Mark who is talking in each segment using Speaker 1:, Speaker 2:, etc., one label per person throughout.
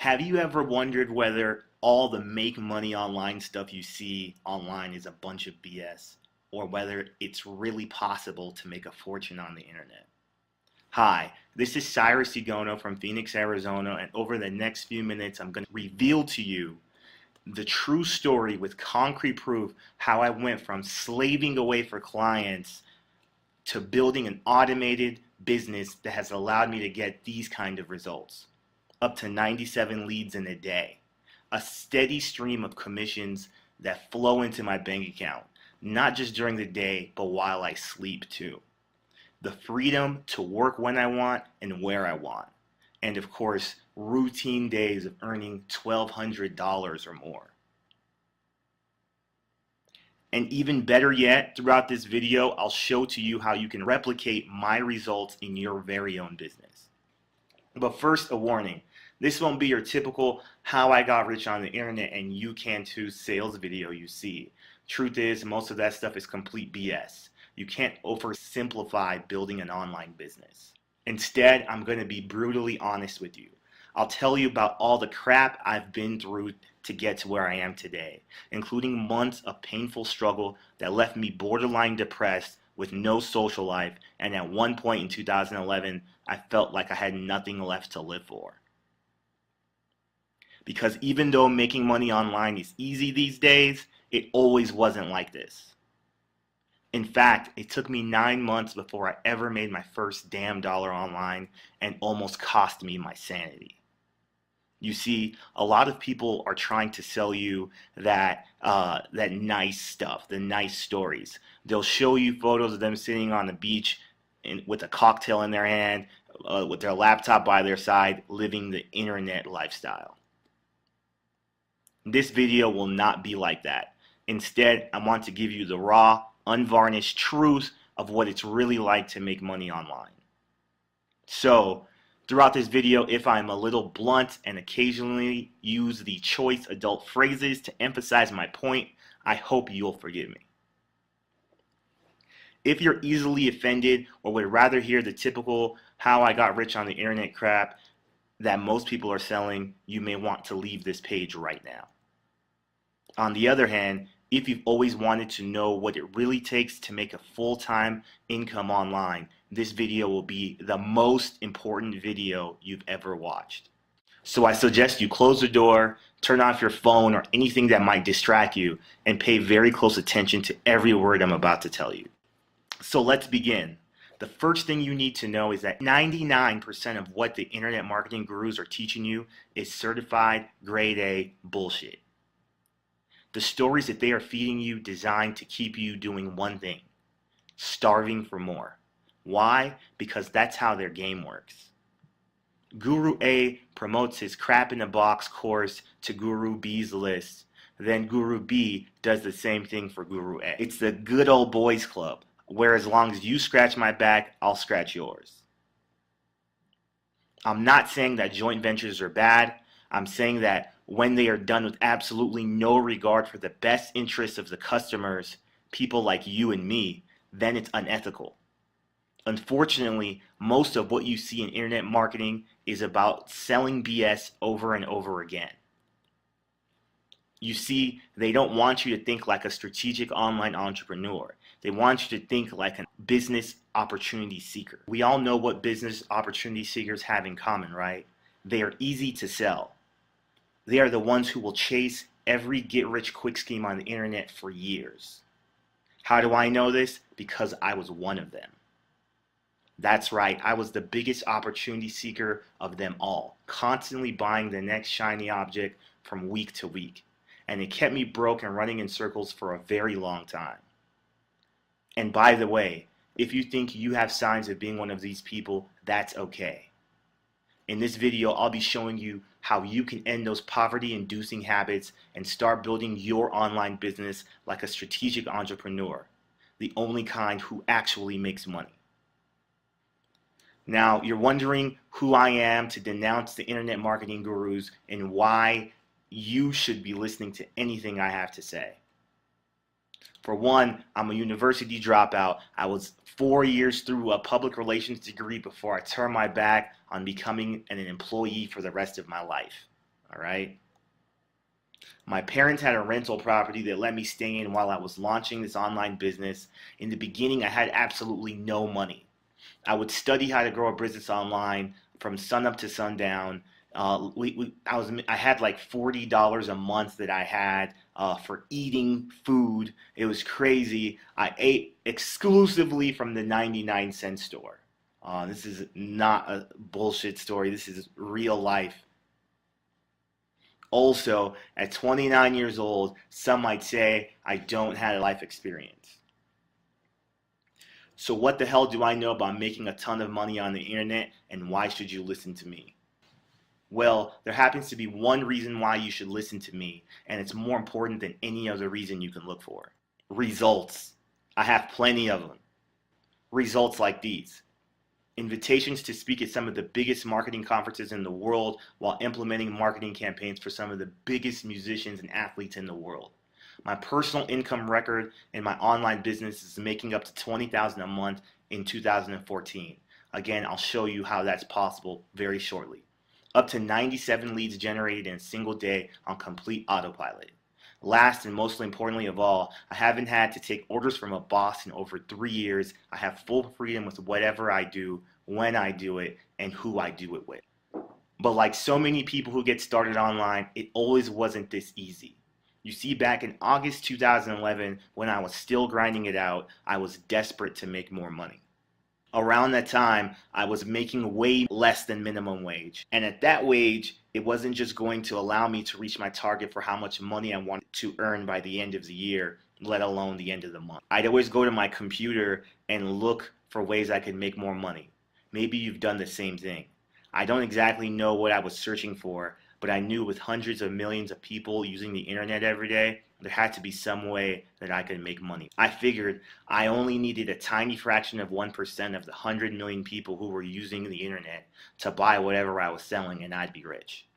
Speaker 1: Have you ever wondered whether all the make money online stuff you see online is a bunch of BS, or whether it's really possible to make a fortune on the internet? Hi, this is Cyrus Ugono from Phoenix, Arizona, and over the next few minutes I'm going to reveal to you the true story with concrete proof how I went from slaving away for clients to building an automated business that has allowed me to get these kind of results. Up to 97 leads in a day, a steady stream of commissions that flow into my bank account, not just during the day, but while I sleep too. The freedom to work when I want and where I want. And of course, routine days of earning $1,200 or more. And even better yet, throughout this video, I'll show to you how you can replicate my results in your very own business. But first, a warning. This won't be your typical how I got rich on the internet and you can too sales video you see. Truth is, most of that stuff is complete BS. You can't oversimplify building an online business. Instead, I'm going to be brutally honest with you. I'll tell you about all the crap I've been through to get to where I am today, including months of painful struggle that left me borderline depressed with no social life, and at one point in 2011, I felt like I had nothing left to live for. Because even though making money online is easy these days, it always wasn't like this. In fact, it took me 9 months before I ever made my first damn dollar online, and almost cost me my sanity. You see, a lot of people are trying to sell you that nice stuff, the nice stories. They'll show you photos of them sitting on the beach with a cocktail in their hand, with their laptop by their side, living the internet lifestyle. This video will not be like that. Instead, I want to give you the raw, unvarnished truth of what it's really like to make money online. So, throughout this video, if I'm a little blunt and occasionally use the choice adult phrases to emphasize my point, I hope you'll forgive me. If you're easily offended or would rather hear the typical how I got rich on the internet crap that most people are selling, you may want to leave this page right now. On the other hand, if you've always wanted to know what it really takes to make a full-time income online, this video will be the most important video you've ever watched. So I suggest you close the door, turn off your phone or anything that might distract you, and pay very close attention to every word I'm about to tell you. So let's begin. The first thing you need to know is that 99% of what the internet marketing gurus are teaching you is certified grade A bullshit. The stories that they are feeding you designed to keep you doing one thing, starving for more. Why? Because that's how their game works. Guru A promotes his crap in a box course to Guru B's list. Then Guru B does the same thing for Guru A. It's the good old boys club, where as long as you scratch my back, I'll scratch yours. I'm not saying that joint ventures are bad. I'm saying that when they are done with absolutely no regard for the best interests of the customers, people like you and me, then it's unethical. Unfortunately, most of what you see in internet marketing is about selling BS over and over again. You see, they don't want you to think like a strategic online entrepreneur. They want you to think like a business opportunity seeker. We all know what business opportunity seekers have in common, right? They are easy to sell. They are the ones who will chase every get-rich-quick scheme on the internet for years. How do I know this? Because I was one of them. That's right, I was the biggest opportunity seeker of them all, constantly buying the next shiny object from week to week. And it kept me broke and running in circles for a very long time. And by the way, if you think you have signs of being one of these people, that's okay. In this video, I'll be showing you how you can end those poverty-inducing habits and start building your online business like a strategic entrepreneur, the only kind who actually makes money. Now, you're wondering who I am to denounce the internet marketing gurus and why you should be listening to anything I have to say. For one, I'm a university dropout. I was 4 years through a public relations degree before I turned my back on becoming an employee for the rest of my life. All right. My parents had a rental property that let me stay in while I was launching this online business. In the beginning, I had absolutely no money. I would study how to grow a business online from sunup to sundown. I had like $40 a month that I had for eating food. It was crazy. I ate exclusively from the 99-cent store. This is not a bullshit story. This is real life. Also, at 29 years old, some might say I don't have life experience. So what the hell do I know about making a ton of money on the internet, and why should you listen to me? Well, there happens to be one reason why you should listen to me, and it's more important than any other reason you can look for. Results. I have plenty of them. Results like these. Invitations to speak at some of the biggest marketing conferences in the world while implementing marketing campaigns for some of the biggest musicians and athletes in the world. My personal income record in my online business is making up to $20,000 a month in 2014. Again, I'll show you how that's possible very shortly. Up to 97 leads generated in a single day on complete autopilot. Last and most importantly of all, I haven't had to take orders from a boss in over 3 years. I have full freedom with whatever I do, when I do it, and who I do it with. But like so many people who get started online, it always wasn't this easy. You see, back in August 2011, when I was still grinding it out, I was desperate to make more money. Around that time, I was making way less than minimum wage. And at that wage, it wasn't just going to allow me to reach my target for how much money I wanted to earn by the end of the year, let alone the end of the month. I'd always go to my computer and look for ways I could make more money. Maybe you've done the same thing. I don't exactly know what I was searching for, but I knew with hundreds of millions of people using the internet every day, there had to be some way that I could make money. I figured I only needed a tiny fraction of 1% of the 100 million people who were using the internet to buy whatever I was selling, and I'd be rich.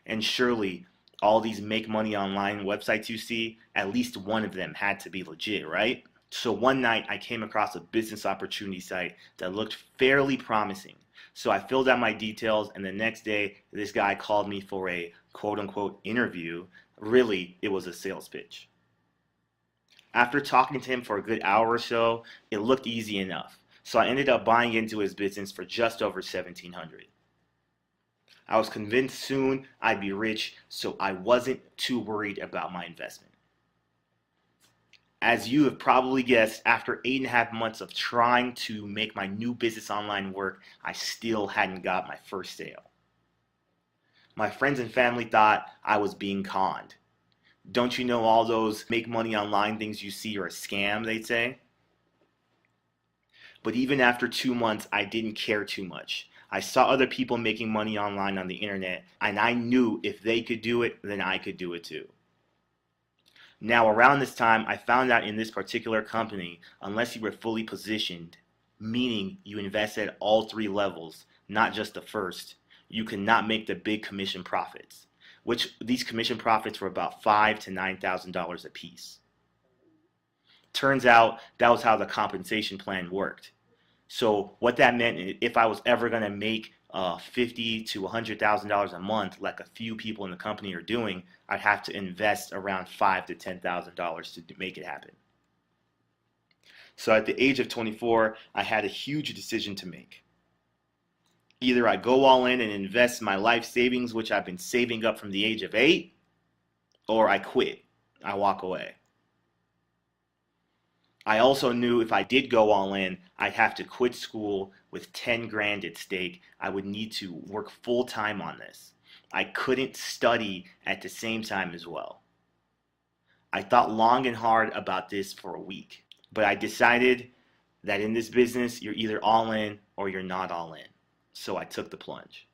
Speaker 1: And surely, all these make money online websites you see, at least one of them had to be legit, right? So one night I came across a business opportunity site that looked fairly promising. So I filled out my details, and the next day this guy called me for a quote-unquote interview. Really, it was a sales pitch. After talking to him for a good hour or so, it looked easy enough. So I ended up buying into his business for just over $1,700. I was convinced soon I'd be rich, so I wasn't too worried about my investment. As you have probably guessed, after 8.5 months of trying to make my new business online work, I still hadn't got my first sale. My friends and family thought I was being conned. Don't you know all those make money online things you see are a scam, they'd say? But even after 2 months, I didn't care too much. I saw other people making money online on the internet, and I knew if they could do it, then I could do it too. Now, around this time, I found out in this particular company, unless you were fully positioned, meaning you invest at all 3 levels, not just the first, you cannot make the big commission profits, which these commission profits were about $5,000 to $9,000 a piece. Turns out that was how the compensation plan worked. So what that meant, if I was ever going to make $50,000 to $100,000 a month, like a few people in the company are doing, I'd have to invest around $5,000 to $10,000 to make it happen. So at the age of 24, I had a huge decision to make. Either I go all in and invest my life savings, which I've been saving up from the age of 8, or I quit. I walk away. I also knew if I did go all in, I'd have to quit school with 10 grand at stake. I would need to work full time on this. I couldn't study at the same time as well. I thought long and hard about this for a week, but I decided that in this business, you're either all in or you're not all in. So I took the plunge.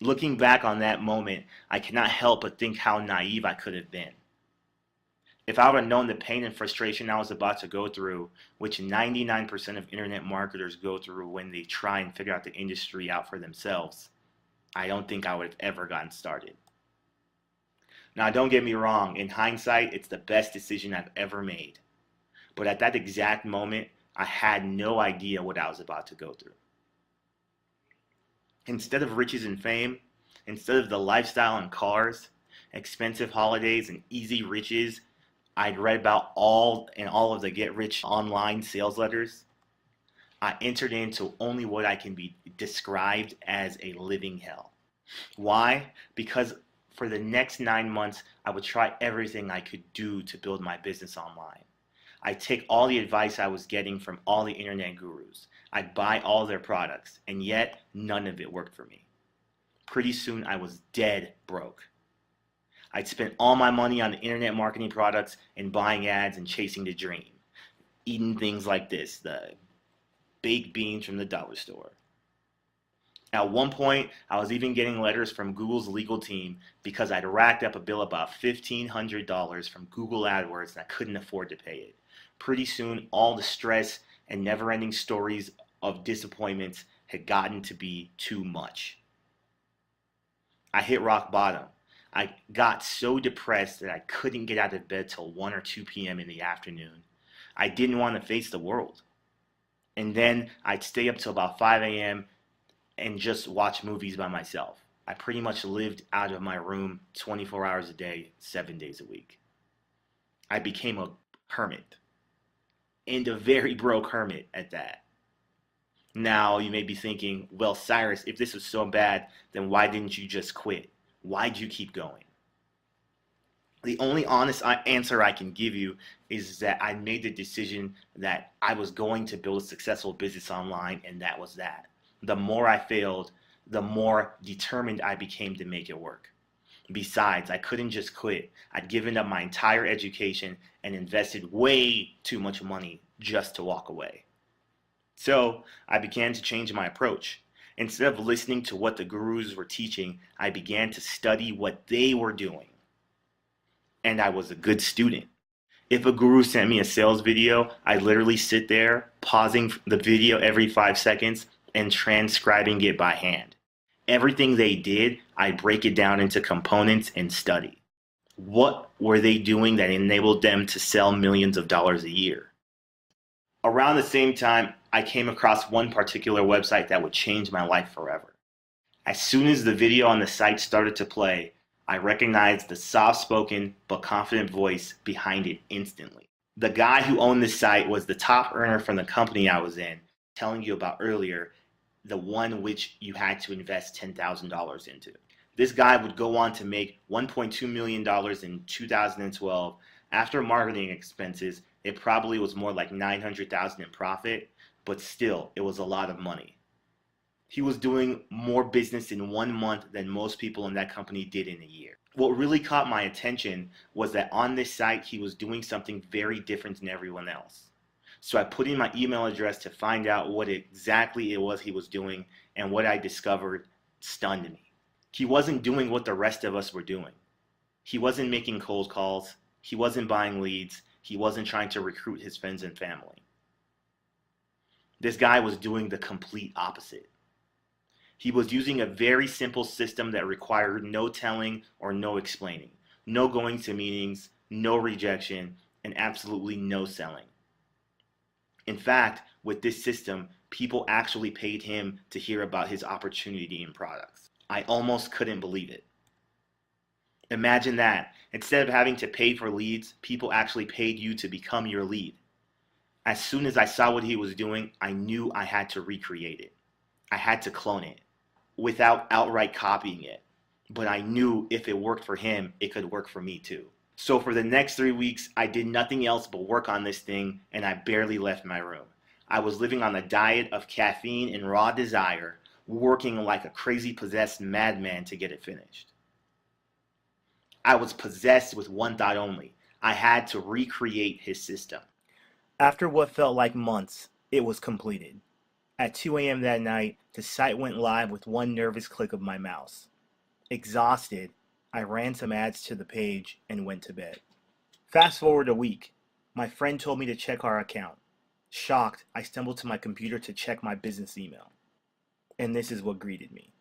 Speaker 1: Looking back on that moment, I cannot help but think how naive I could have been. If I would have known the pain and frustration I was about to go through, which 99% of internet marketers go through when they try and figure out the industry out for themselves, I don't think I would have ever gotten started. Now, don't get me wrong, in hindsight, it's the best decision I've ever made. But at that exact moment, I had no idea what I was about to go through. Instead of riches and fame, Instead of the lifestyle and cars, expensive holidays, and easy riches I'd read about all of the get rich online sales letters, I entered into only what I can be described as a living hell. Why? Because for the next 9 months, I would try everything I could do to build my business online. I'd take all the advice I was getting from all the internet gurus. I'd buy all their products, and yet none of it worked for me. Pretty soon, I was dead broke. I'd spent all my money on the internet marketing products and buying ads and chasing the dream. Eating things like this, the baked beans from the dollar store. At one point, I was even getting letters from Google's legal team because I'd racked up a bill about $1,500 from Google AdWords and I couldn't afford to pay it. Pretty soon, all the stress and never-ending stories of disappointments had gotten to be too much. I hit rock bottom. I got so depressed that I couldn't get out of bed till 1 or 2 p.m. in the afternoon. I didn't want to face the world. And then I'd stay up till about 5 a.m. and just watch movies by myself. I pretty much lived out of my room 24 hours a day, 7 days a week. I became a hermit. And a very broke hermit at that. Now you may be thinking, well, Cyrus, if this was so bad, then why didn't you just quit? Why'd you keep going? The only honest answer I can give you is that I made the decision that I was going to build a successful business online, and that was that. The more I failed, the more determined I became to make it work. Besides, I couldn't just quit. I'd given up my entire education and invested way too much money just to walk away. So I began to change my approach. Instead of listening to what the gurus were teaching, I began to study what they were doing. And I was a good student. If a guru sent me a sales video, I'd literally sit there, pausing the video every 5 seconds and transcribing it by hand. Everything they did, I'd break it down into components and study. What were they doing that enabled them to sell millions of dollars a year? Around the same time, I came across one particular website that would change my life forever. As soon as the video on the site started to play, I recognized the soft-spoken but confident voice behind it instantly. The guy who owned the site was the top earner from the company I was in, telling you about earlier, the one which you had to invest $10,000 into. This guy would go on to make $1.2 million in 2012. After marketing expenses, it probably was more like $900,000 in profit, but still, it was a lot of money. He was doing more business in 1 month than most people in that company did in a year. What really caught my attention was that on this site, he was doing something very different than everyone else. So I put in my email address to find out what exactly it was he was doing, and what I discovered stunned me. He wasn't doing what the rest of us were doing. He wasn't making cold calls. He wasn't buying leads. He wasn't trying to recruit his friends and family. This guy was doing the complete opposite. He was using a very simple system that required no telling or no explaining, no going to meetings, no rejection, and absolutely no selling. In fact, with this system, people actually paid him to hear about his opportunity and products. I almost couldn't believe it. Imagine that. Instead of having to pay for leads, people actually paid you to become your lead. As soon as I saw what he was doing, I knew I had to recreate it. I had to clone it without outright copying it. But I knew if it worked for him, it could work for me too. So for the next 3 weeks, I did nothing else but work on this thing, and I barely left my room. I was living on a diet of caffeine and raw desire, working like a crazy possessed madman to get it finished. I was possessed with one thought only. I had to recreate his system. After what felt like months, it was completed. At 2 a.m. that night, the site went live with one nervous click of my mouse. Exhausted, I ran some ads to the page and went to bed. Fast forward a week. My friend told me to check our account. Shocked, I stumbled to my computer to check my business email. And this is what greeted me.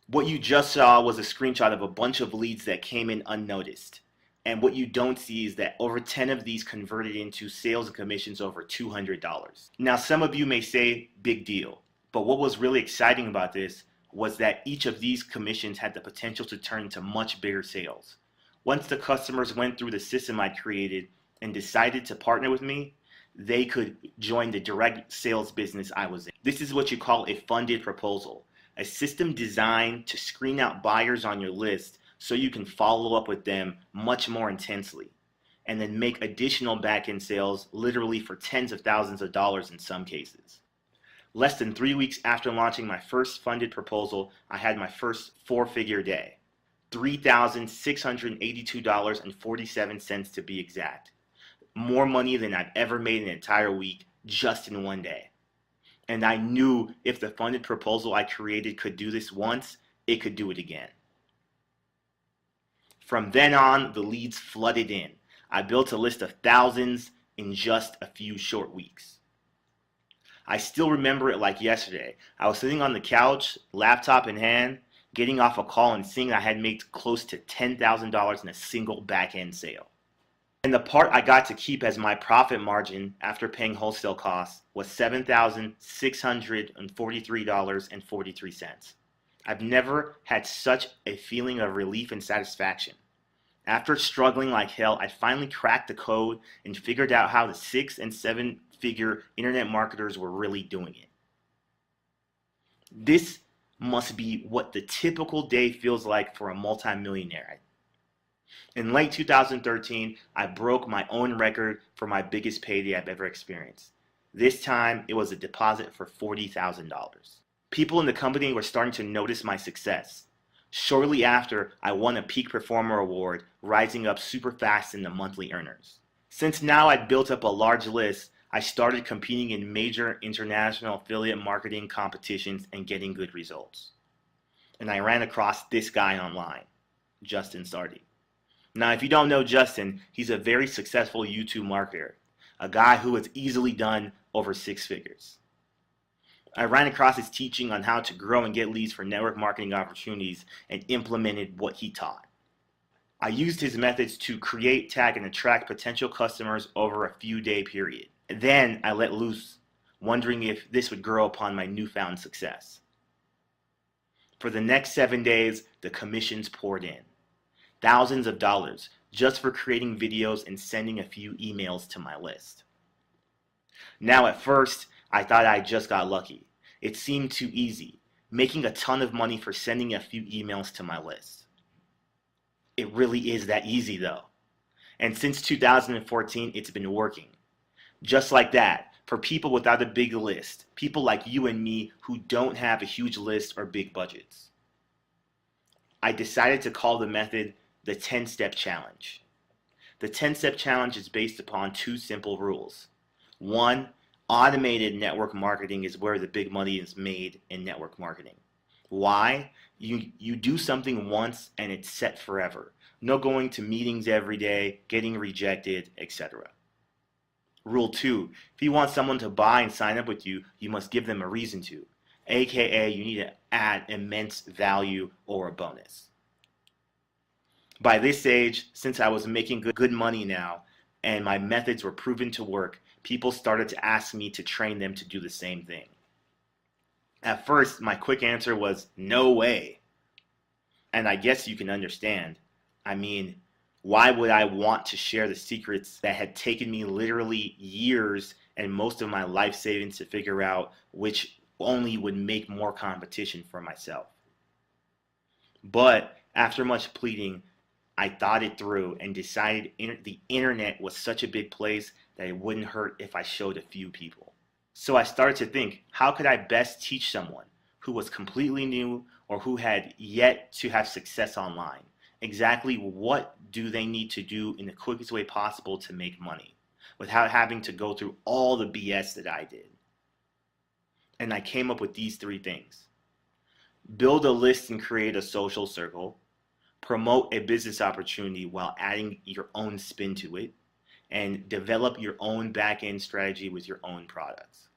Speaker 1: What you just saw was a screenshot of a bunch of leads that came in unnoticed. And what you don't see is that over 10 of these converted into sales and commissions over $200. Now, some of you may say, big deal. But what was really exciting about this was that each of these commissions had the potential to turn into much bigger sales. Once the customers went through the system I created and decided to partner with me, they could join the direct sales business I was in. This is what you call a funded proposal, a system designed to screen out buyers on your list so you can follow up with them much more intensely, and then make additional back-end sales literally for tens of thousands of dollars in some cases. Less than 3 weeks after launching my first funded proposal, I had my first four-figure day. $3,682.47 to be exact. More money than I've ever made in an entire week just in one day. And I knew if the funded proposal I created could do this once, it could do it again. From then on, the leads flooded in. I built a list of thousands in just a few short weeks. I still remember it like yesterday. I was sitting on the couch, laptop in hand, getting off a call and seeing I had made close to $10,000 in a single back-end sale. And the part I got to keep as my profit margin after paying wholesale costs was $7,643.43. I've never had such a feeling of relief and satisfaction. After struggling like hell, I finally cracked the code and figured out how the 6- and 7-figure internet marketers were really doing it. This must be what the typical day feels like for a multimillionaire. In late 2013, I broke my own record for my biggest payday I've ever experienced. This time, it was a deposit for $40,000. People in the company were starting to notice my success. Shortly after, I won a Peak Performer Award, rising up super fast in the monthly earners. Since now I'd built up a large list, I started competing in major international affiliate marketing competitions and getting good results. And I ran across this guy online, Justin Sardi. Now, if you don't know Justin, he's a very successful YouTube marketer, a guy who has easily done over 6 figures. I ran across his teaching on how to grow and get leads for network marketing opportunities and implemented what he taught. I used his methods to create, tag, and attract potential customers over a few-day period. Then I let loose, wondering if this would grow upon my newfound success. For the next 7 days, the commissions poured in. Thousands of dollars just for creating videos and sending a few emails to my list. Now at first, I thought I just got lucky. It seemed too easy, making a ton of money for sending a few emails to my list. It really is that easy though. And since 2014, it's been working. Just like that, for people without a big list, people like you and me who don't have a huge list or big budgets. I decided to call the method the 10-step challenge. The 10-step challenge is based upon 2 simple rules. 1, automated network marketing is where the big money is made in network marketing. Why? You do something once and it's set forever. No going to meetings every day, getting rejected, etc. Rule 2, if you want someone to buy and sign up with you, you must give them a reason to, aka you need to add immense value or a bonus. By this age, since I was making good money now, and my methods were proven to work, people started to ask me to train them to do the same thing. At first, my quick answer was, no way. And I guess you can understand. I mean, why would I want to share the secrets that had taken me literally years and most of my life savings to figure out, which only would make more competition for myself? But after much pleading, I thought it through and decided the internet was such a big place that it wouldn't hurt if I showed a few people. So I started to think, how could I best teach someone who was completely new or who had yet to have success online? Exactly what do they need to do in the quickest way possible to make money without having to go through all the BS that I did? And I came up with these 3 things. Build a list and create a social circle. Promote a business opportunity while adding your own spin to it, and develop your own back-end strategy with your own products.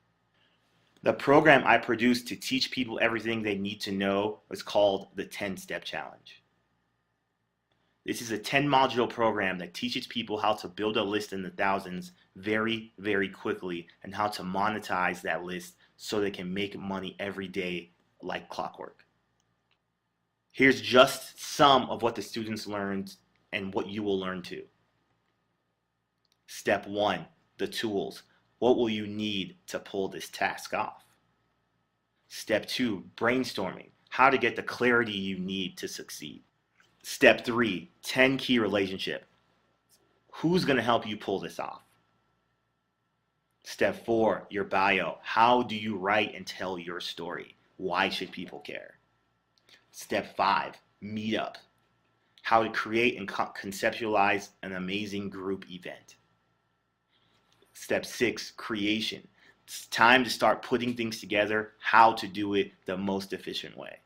Speaker 1: The program I produced to teach people everything they need to know was called the 10-Step Challenge. This is a 10-module program that teaches people how to build a list in the thousands very, very quickly and how to monetize that list so they can make money every day like clockwork. Here's just some of what the students learned and what you will learn too. Step 1, the tools. What will you need to pull this task off? Step 2, brainstorming. How to get the clarity you need to succeed. Step 3, 10 key relationship. Who's going to help you pull this off? Step 4, your bio. How do you write and tell your story? Why should people care? Step 5, meetup. How to create and conceptualize an amazing group event. Step 6, creation. It's time to start putting things together, how to do it the most efficient way.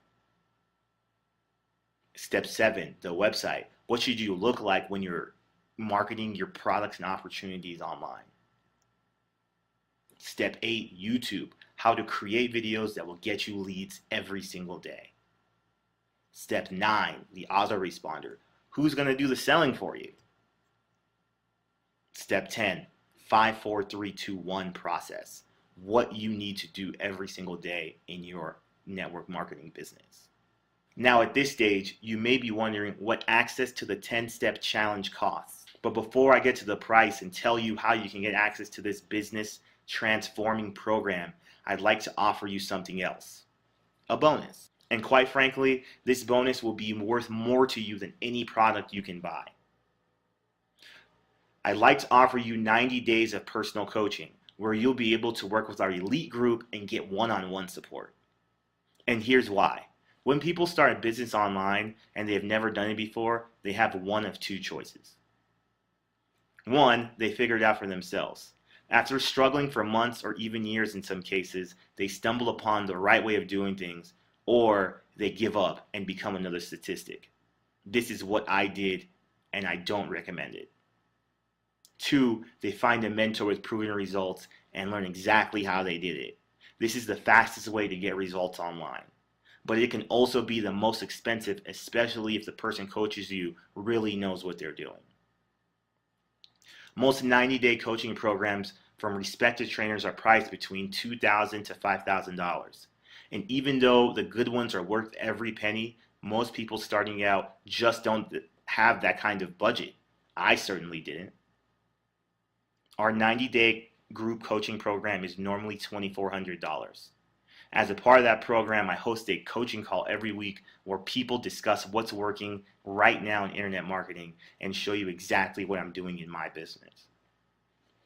Speaker 1: Step 7, the website. What should you look like when you're marketing your products and opportunities online? Step 8, YouTube. How to create videos that will get you leads every single day. Step 9, the autoresponder. Who's going to do the selling for you? Step 10, 5, 4, 3, 2, 1 process. What you need to do every single day in your network marketing business. Now at this stage, you may be wondering what access to the 10-step challenge costs. But before I get to the price and tell you how you can get access to this business transforming program, I'd like to offer you something else. A bonus. And quite frankly, this bonus will be worth more to you than any product you can buy. I'd like to offer you 90 days of personal coaching where you'll be able to work with our elite group and get one-on-one support. And here's why. When people start a business online and they have never done it before, they have one of two choices. One, they figure it out for themselves. After struggling for months or even years in some cases, they stumble upon the right way of doing things, or they give up and become another statistic. This is what I did, and I don't recommend it. 2, they find a mentor with proven results and learn exactly how they did it. This is the fastest way to get results online. But it can also be the most expensive, especially if the person coaches you really knows what they're doing. Most 90-day coaching programs from respected trainers are priced between $2,000 to $5,000. And even though the good ones are worth every penny, most people starting out just don't have that kind of budget. I certainly didn't. Our 90-day group coaching program is normally $2,400. As a part of that program, I host a coaching call every week where people discuss what's working right now in internet marketing and show you exactly what I'm doing in my business.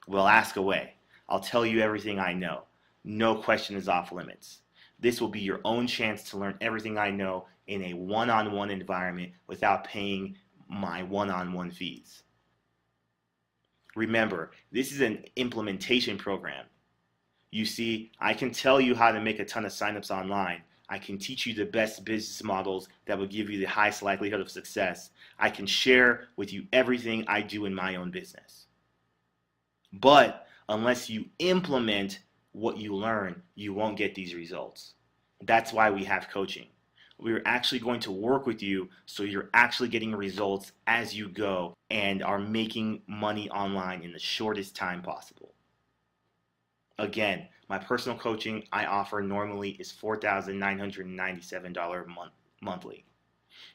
Speaker 1: Well, ask away. I'll tell you everything I know. No question is off limits. This will be your own chance to learn everything I know in a one-on-one environment without paying my one-on-one fees. Remember, this is an implementation program. You see, I can tell you how to make a ton of signups online. I can teach you the best business models that will give you the highest likelihood of success. I can share with you everything I do in my own business. But unless you implement what you learn, you won't get these results. That's why we have coaching. We're actually going to work with you so you're actually getting results as you go and are making money online in the shortest time possible. Again, my personal coaching I offer normally is $4,997 monthly.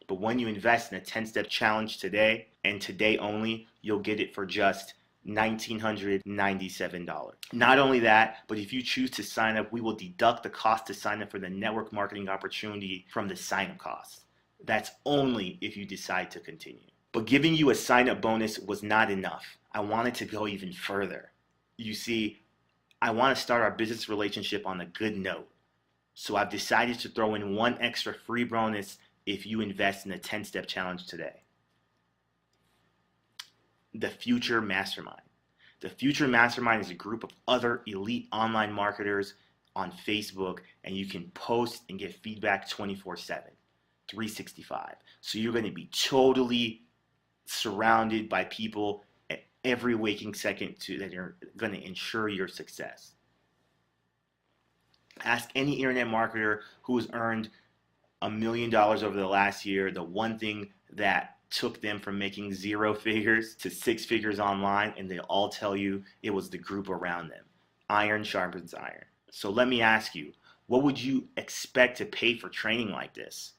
Speaker 1: But when you invest in a 10-step challenge today, and today only, you'll get it for just $1,997. Not only that, but if you choose to sign up, we will deduct the cost to sign up for the network marketing opportunity from the sign-up cost. That's only if you decide to continue. But giving you a sign-up bonus was not enough. I wanted to go even further. You see, I want to start our business relationship on a good note. So I've decided to throw in one extra free bonus if you invest in the 10-step challenge today. The Future Mastermind. The Future Mastermind is a group of other elite online marketers on Facebook, and you can post and get feedback 24/7, 365. So you're going to be totally surrounded by people at every waking second that are going to ensure your success. Ask any internet marketer who has earned $1 million over the last year, the one thing that took them from making 0 figures to 6 figures online, and they'll all tell you it was the group around them. Iron sharpens iron. So let me ask you, what would you expect to pay for training like this?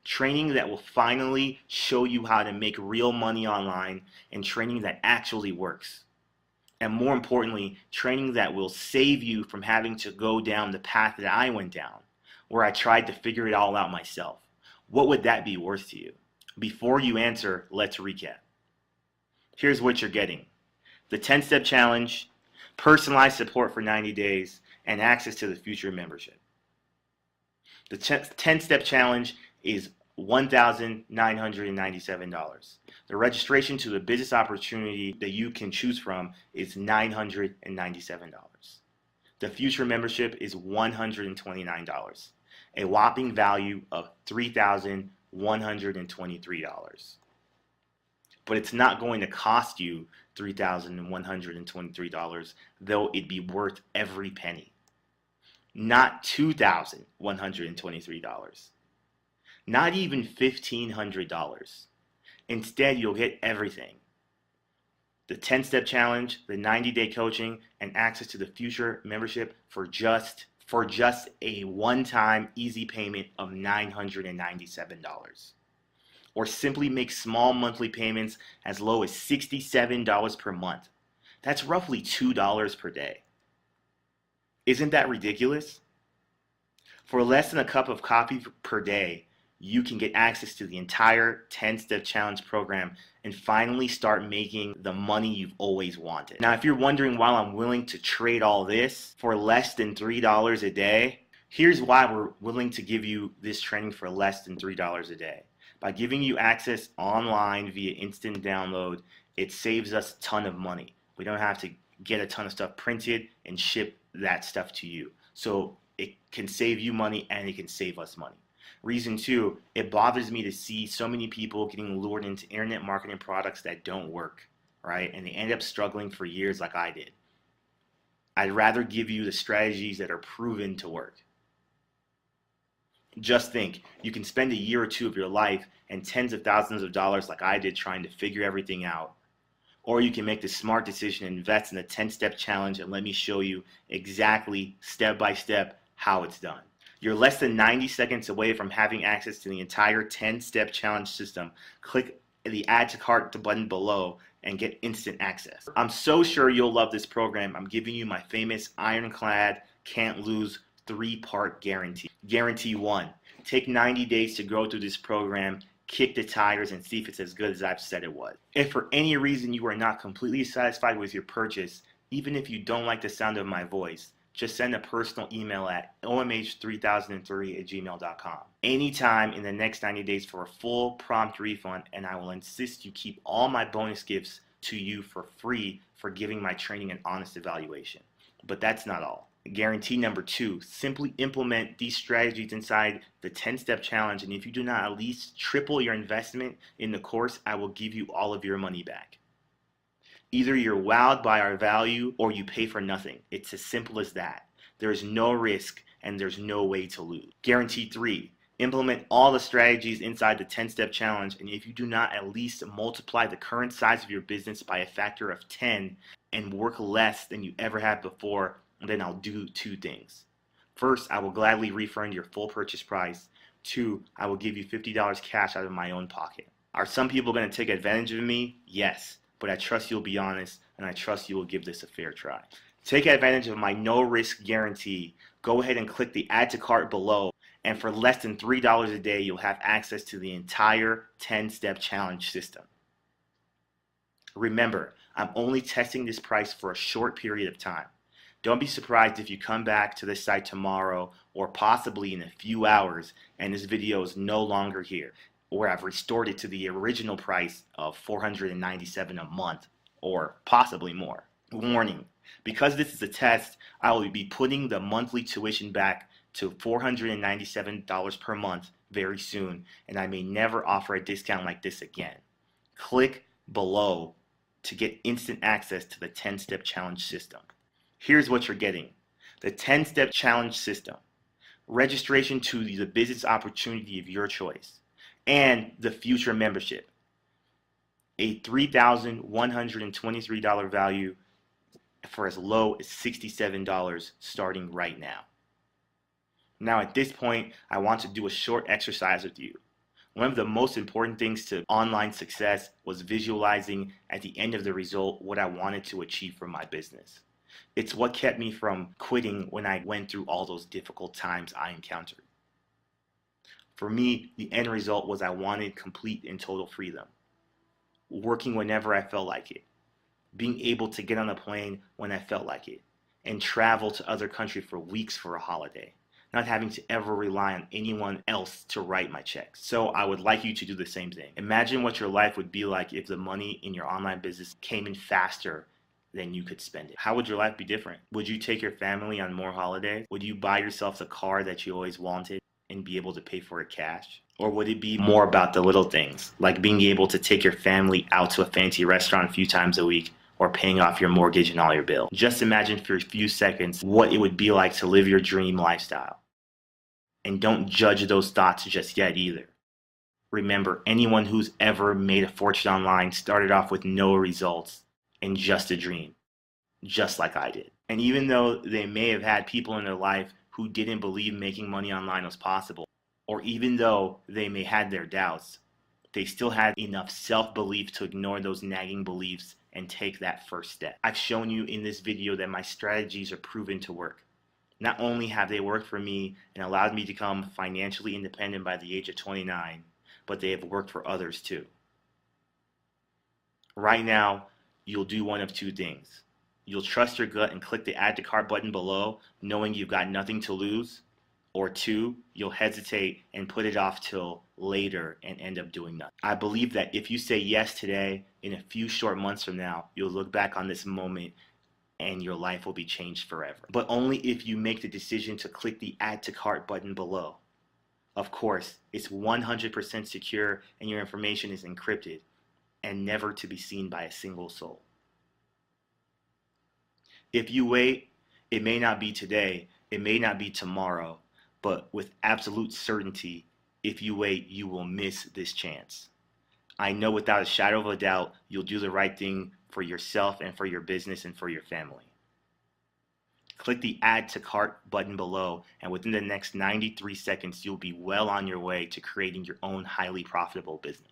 Speaker 1: Training that will finally show you how to make real money online, and training that actually works. And more importantly, training that will save you from having to go down the path that I went down, where I tried to figure it all out myself. What would that be worth to you? Before you answer, let's recap. Here's what you're getting: the 10-step challenge, personalized support for 90 days, and access to the future membership. The 10-step challenge is $1,997. The registration to the business opportunity that you can choose from is $997. The future membership is $129, a whopping value of $3,123. But it's not going to cost you $3,123, though it'd be worth every penny. Not $2,123. Not even $1,500. Instead, you'll get everything: the 10-step challenge, the 90-day coaching, and access to the future membership for just a one-time easy payment of $997. Or simply make small monthly payments as low as $67 per month. That's roughly $2 per day. Isn't that ridiculous? For less than a cup of coffee per day, you can get access to the entire 10-step challenge program and finally start making the money you've always wanted. Now, if you're wondering why I'm willing to trade all this for less than $3 a day, here's why we're willing to give you this training for less than $3 a day. By giving you access online via instant download, it saves us a ton of money. We don't have to get a ton of stuff printed and ship that stuff to you. So it can save you money and it can save us money. Reason two, it bothers me to see so many people getting lured into internet marketing products that don't work, right? And they end up struggling for years like I did. I'd rather give you the strategies that are proven to work. Just think, you can spend a year or two of your life and tens of thousands of dollars like I did trying to figure everything out. Or you can make the smart decision and invest in the 10-step challenge and let me show you exactly, step by step, how it's done. You're less than 90 seconds away from having access to the entire 10-step challenge system. Click the add to cart button below and get instant access. I'm so sure you'll love this program. I'm giving you my famous ironclad, can't lose 3-part guarantee. Guarantee 1, take 90 days to go through this program, kick the tires, and see if it's as good as I've said it was. If for any reason you are not completely satisfied with your purchase, even if you don't like the sound of my voice, just send a personal email at omh3003@gmail.com anytime in the next 90 days for a full prompt refund, and I will insist you keep all my bonus gifts to you for free for giving my training an honest evaluation. But that's not all. Guarantee number 2, simply implement these strategies inside the 10-step challenge, and if you do not at least triple your investment in the course, I will give you all of your money back. Either you're wowed by our value or you pay for nothing. It's as simple as that. There is no risk and there's no way to lose. Guarantee 3, implement all the strategies inside the 10-step challenge, and if you do not at least multiply the current size of your business by a factor of 10 and work less than you ever have before, then I'll do 2 things. First, I will gladly refund your full purchase price. 2, I will give you $50 cash out of my own pocket. Are some people going to take advantage of me? Yes. But I trust you'll be honest, and I trust you will give this a fair try. Take advantage of my no-risk guarantee. Go ahead and click the add to cart below, and for less than $3 a day, you'll have access to the entire 10-step challenge system. Remember, I'm only testing this price for a short period of time. Don't be surprised if you come back to this site tomorrow or possibly in a few hours and this video is no longer here, where I've restored it to the original price of $497 a month, or possibly more. Warning, because this is a test, I will be putting the monthly tuition back to $497 per month very soon, and I may never offer a discount like this again. Click below to get instant access to the 10-step challenge system. Here's what you're getting: the 10-step challenge system, registration to the business opportunity of your choice, and the future membership, a $3,123 value for as low as $67 starting right now. Now at this point, I want to do a short exercise with you. One of the most important things to online success was visualizing at the end of the result what I wanted to achieve for my business. It's what kept me from quitting when I went through all those difficult times I encountered. For me, the end result was I wanted complete and total freedom, working whenever I felt like it, being able to get on a plane when I felt like it, and travel to other countries for weeks for a holiday, not having to ever rely on anyone else to write my checks. So I would like you to do the same thing. Imagine what your life would be like if the money in your online business came in faster than you could spend it. How would your life be different? Would you take your family on more holidays? Would you buy yourself the car that you always wanted and be able to pay for it cash? Or would it be more about the little things, like being able to take your family out to a fancy restaurant a few times a week, or paying off your mortgage and all your bills? Just imagine for a few seconds what it would be like to live your dream lifestyle. And don't judge those thoughts just yet either. Remember, anyone who's ever made a fortune online started off with no results and just a dream, just like I did. And even though they may have had people in their life who didn't believe making money online was possible, or even though they may have had their doubts, they still had enough self-belief to ignore those nagging beliefs and take that first step. I've shown you in this video that my strategies are proven to work. Not only have they worked for me and allowed me to become financially independent by the age of 29, but they have worked for others too. Right now, you'll do one of two things. You'll trust your gut and click the add to cart button below, knowing you've got nothing to lose. Or two, you'll hesitate and put it off till later and end up doing nothing. I believe that if you say yes today, in a few short months from now, you'll look back on this moment and your life will be changed forever. But only if you make the decision to click the add to cart button below. Of course, it's 100% secure and your information is encrypted and never to be seen by a single soul. If you wait, it may not be today, it may not be tomorrow, but with absolute certainty, if you wait, you will miss this chance. I know without a shadow of a doubt, you'll do the right thing for yourself and for your business and for your family. Click the add to cart button below, and within the next 93 seconds, you'll be well on your way to creating your own highly profitable business.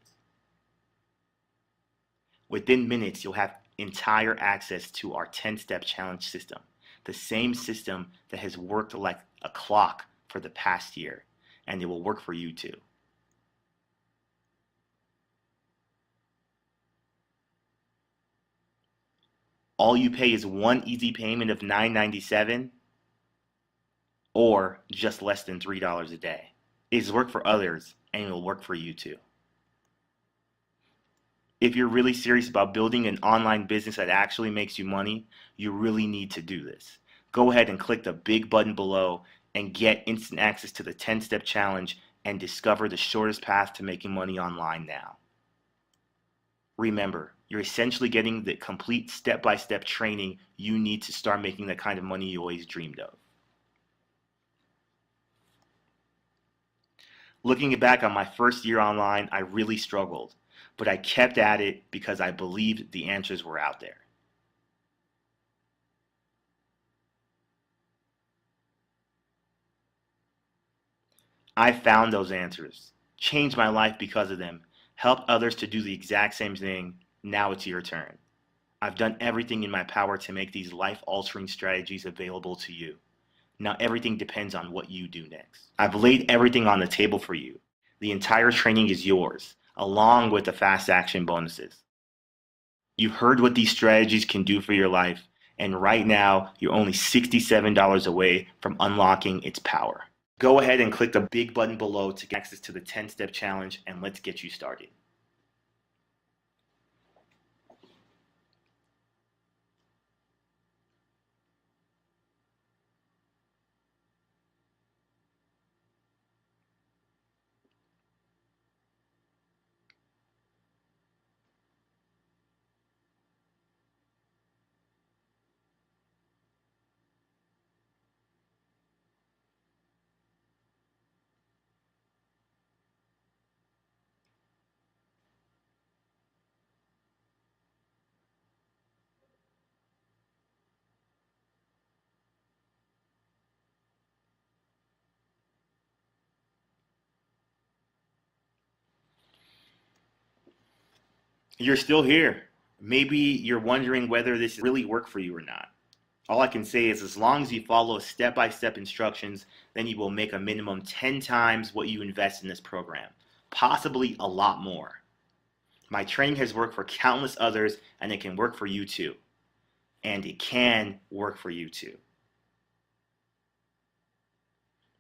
Speaker 1: Within minutes, you'll have entire access to our 10-step challenge system, the same system that has worked like a clock for the past year, and it will work for you too. All you pay is one easy payment of $9.97 or just less than $3 a day. It's worked for others and it will work for you too. If you're really serious about building an online business that actually makes you money, you really need to do this. Go ahead and click the big button below and get instant access to the 10-step challenge and discover the shortest path to making money online now. Remember, you're essentially getting the complete step-by-step training you need to start making the kind of money you always dreamed of. Looking back on my first year online, I really struggled, but I kept at it because I believed the answers were out there. I found those answers, changed my life because of them, helped others to do the exact same thing. Now it's your turn. I've done everything in my power to make these life-altering strategies available to you. Now everything depends on what you do next. I've laid everything on the table for you. The entire training is yours, along with the fast action bonuses. You've heard what these strategies can do for your life, and right now you're only $67 away from unlocking its power. Go ahead and click the big button below to get access to the 10-step challenge, and let's get you started. You're still here. Maybe you're wondering whether this really worked for you or not. All I can say is as long as you follow step-by-step instructions, then you will make a minimum 10 times what you invest in this program, possibly a lot more. My training has worked for countless others, and it can work for you too. And it can work for you too.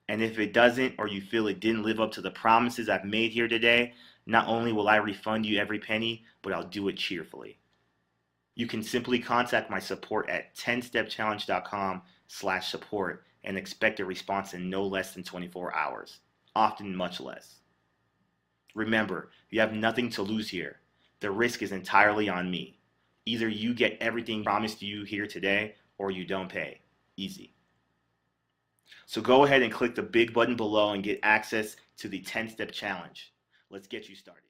Speaker 1: And if it doesn't, or you feel it didn't live up to the promises I've made here today, not only will I refund you every penny, but I'll do it cheerfully. You can simply contact my support at 10stepchallenge.com/support and expect a response in no less than 24 hours, often much less. Remember, you have nothing to lose here. The risk is entirely on me. Either you get everything promised you here today, or you don't pay. Easy. So go ahead and click the big button below and get access to the 10-step challenge. Let's get you started.